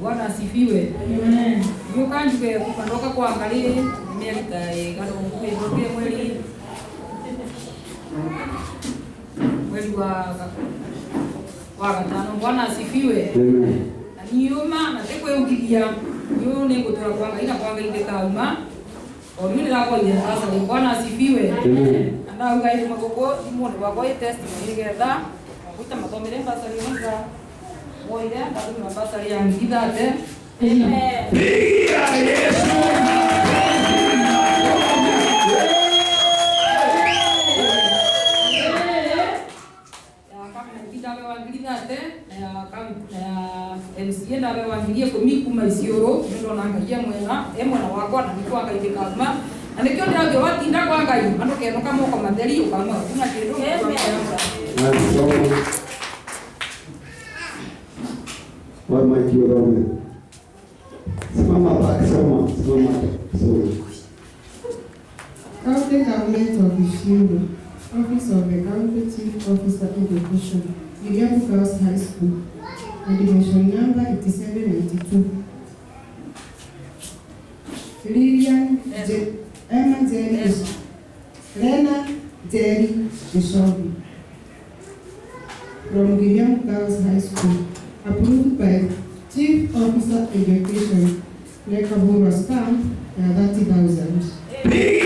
Bwana asifiwe. Hiyo kanju ya kupandoka kwa angalie miaka ndio mweli wa gatano. Bwana asifiwe. Niyo maana tekwe ukigia yo nengo tora kwanga ina kwanga inde kauma o mimi la kwa ile sasa. Bwana asifiwe. Anda ugai magoko imone wa kwa test nigeda kuita matomere basari nza moide bado basari yangidate. Amen. Yesu. Sienda abewangirie kumikuma isioro ndo nangagia mwena wakwa na niko akaite kama na nikyo ndio watinda kwa ngai andoke no kama kwa madeli kama kuna kitu Mama kiorome simama pa simama County Government of Ishindo, Office of the County Chief Officer Education, Iriamu Girls High School, Admission number 8792. Lilian Emma Jerry, Lena Jerry Bishobi. From Iriamu Girls High School, approved by Chief Officer Education, Lekabura stamp, 30,000.